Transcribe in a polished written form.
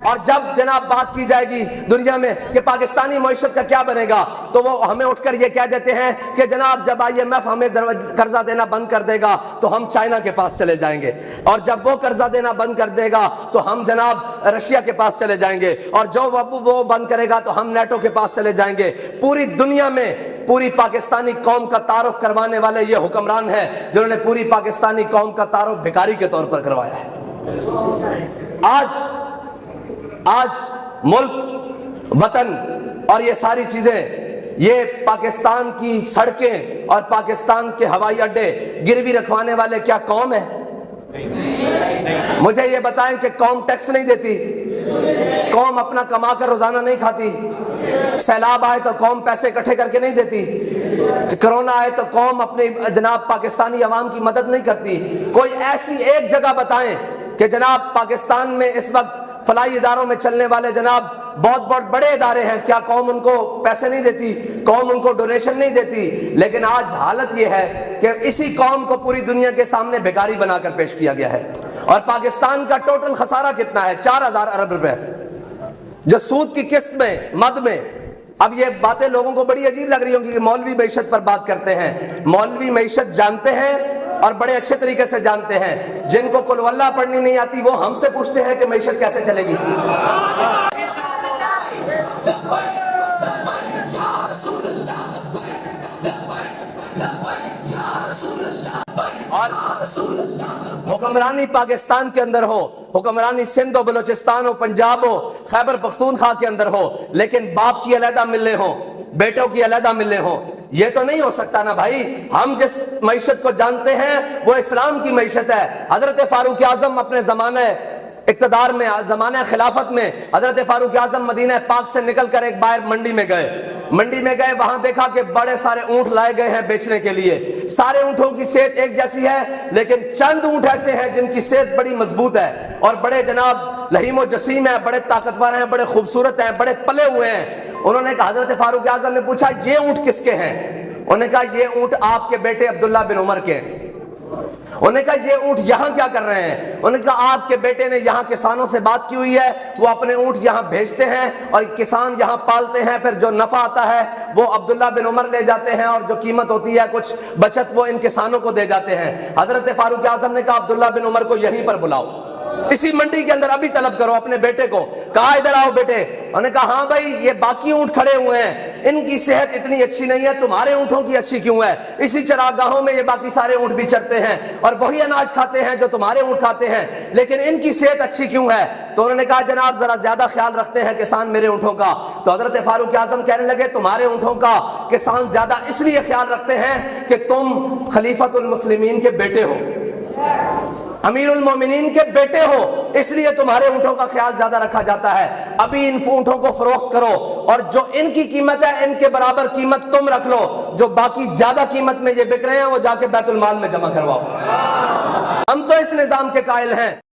اور جب جناب بات کی جائے گی دنیا میں کہ پاکستانی معیشت کا کیا بنے گا تو وہ ہمیں اٹھ کر یہ کہہ دیتے ہیں کہ جناب جب IMF ہمیں قرضہ دینا بند کر دے گا تو ہم چائنا کے پاس چلے جائیں گے، اور جب وہ قرضہ دینا بند کر دے گا تو ہم جناب رشیا کے پاس چلے جائیں گے، اور جو وہ بند کرے گا تو ہم نیٹو کے پاس چلے جائیں گے۔ پوری دنیا میں پوری پاکستانی قوم کا تعارف کروانے والے یہ حکمران ہیں جنہوں نے پوری پاکستانی قوم کا تعارف بھکاری کے طور پر کروایا ہے۔ آج ملک، وطن اور یہ ساری چیزیں، یہ پاکستان کی سڑکیں اور پاکستان کے ہوائی اڈے گروی رکھوانے والے کیا قوم ہے؟ مجھے یہ بتائیں کہ قوم ٹیکس نہیں دیتی، قوم اپنا کما کر روزانہ نہیں کھاتی، سیلاب آئے تو قوم پیسے اکٹھے کر کے نہیں دیتی، کرونا آئے تو قوم اپنے جناب پاکستانی عوام کی مدد نہیں کرتی۔ کوئی ایسی ایک جگہ بتائیں کہ جناب پاکستان میں اس وقت فلاحی اداروں میں چلنے والے جناب بہت بہت بڑے ادارے ہیں، کیا قوم ان کو پیسے نہیں دیتی، قوم ان کو ڈونیشن نہیں دیتی؟ لیکن آج حالت یہ ہے کہ اسی قوم کو پوری دنیا کے سامنے بھکاری بنا کر پیش کیا گیا ہے۔ اور پاکستان کا ٹوٹل خسارہ کتنا ہے؟ 4000 ارب روپے، جو سود کی قسط میں، مد میں۔ اب یہ باتیں لوگوں کو بڑی عجیب لگ رہی ہوں کہ مولوی معیشت پر بات کرتے ہیں۔ مولوی معیشت جانتے ہیں اور بڑے اچھے طریقے سے جانتے ہیں۔ جن کو قل واللہ پڑھنی نہیں آتی وہ ہم سے پوچھتے ہیں کہ معیشت کیسے چلے گی۔ اور حکمرانی پاکستان کے اندر ہو، حکمرانی سندھ و بلوچستان ہو، پنجاب ہو، خیبر پختونخوا کے اندر ہو، لیکن باپ کی علیحدہ ملیں ہوں، بیٹوں کی علیحدہ ملیں ہوں، یہ تو نہیں ہو سکتا نا بھائی۔ ہم جس معیشت کو جانتے ہیں وہ اسلام کی معیشت ہے۔ حضرت فاروق اعظم اپنے زمانہ اقتدار میں، زمانہ خلافت میں، حضرت فاروق اعظم مدینہ پاک سے نکل کر ایک بار منڈی میں گئے، وہاں دیکھا کہ بڑے سارے اونٹ لائے گئے ہیں بیچنے کے لیے۔ سارے اونٹوں کی صحت ایک جیسی ہے، لیکن چند اونٹ ایسے ہیں جن کی صحت بڑی مضبوط ہے اور بڑے جناب لحیم و جسیم ہیں، بڑے طاقتور ہیں، بڑے خوبصورت ہیں، بڑے پلے ہوئے ہیں۔ انہوں نے کہا، حضرت فاروق اعظم نے پوچھا یہ اونٹ کس کے ہیں؟ انہوں نے کہا یہ اونٹ آپ کے بیٹے عبداللہ بن عمر کے ہیں۔ انہوں نے کہا یہ اونٹ یہاں کیا کر رہے ہیں؟ انہوں نے کہا آپ کے بیٹے نے یہاں کسانوں سے بات کی ہوئی ہے، وہ اپنے اونٹ یہاں بھیجتے ہیں اور کسان یہاں پالتے ہیں، پھر جو نفع آتا ہے وہ عبداللہ بن عمر لے جاتے ہیں اور جو قیمت ہوتی ہے کچھ بچت وہ ان کسانوں کو دے جاتے ہیں۔ حضرت فاروق اعظم نے کہا عبداللہ بن عمر کو یہیں پر بلاؤ، اسی منڈی کے اندر ابھی طلب کرو اپنے بیٹے کو۔ کہا ادھر آؤ بیٹے۔ انہوں نے کہا ہاں بھائی یہ باقی اونٹ کھڑے ہوئے ہیں، ان کی صحت اتنی اچھی نہیں ہے، تمہارے اونٹوں کی اچھی کیوں ہے؟ اسی چراگاہوں میں یہ باقی سارے اونٹ بھی چرتے ہیں اور وہی اناج کھاتے ہیں جو تمہارے اونٹ کھاتے ہیں، لیکن ان کی صحت اچھی کیوں ہے؟ تو انہوں نے کہا جناب ذرا زیادہ خیال رکھتے ہیں کسان میرے اونٹوں کا۔ تو حضرت فاروق اعظم کہنے لگے تمہارے اونٹوں کا کسان زیادہ اس لیے خیال رکھتے ہیں کہ تم خلیفۃ المسلمین کے بیٹے ہو، امیر المومنین کے بیٹے ہو، اس لیے تمہارے اونٹوں کا خیال زیادہ رکھا جاتا ہے۔ ابھی ان اونٹوں کو فروخت کرو اور جو ان کی قیمت ہے ان کے برابر قیمت تم رکھ لو، جو باقی زیادہ قیمت میں یہ بک رہے ہیں وہ جا کے بیت المال میں جمع کرواؤ۔ ہم تو اس نظام کے قائل ہیں۔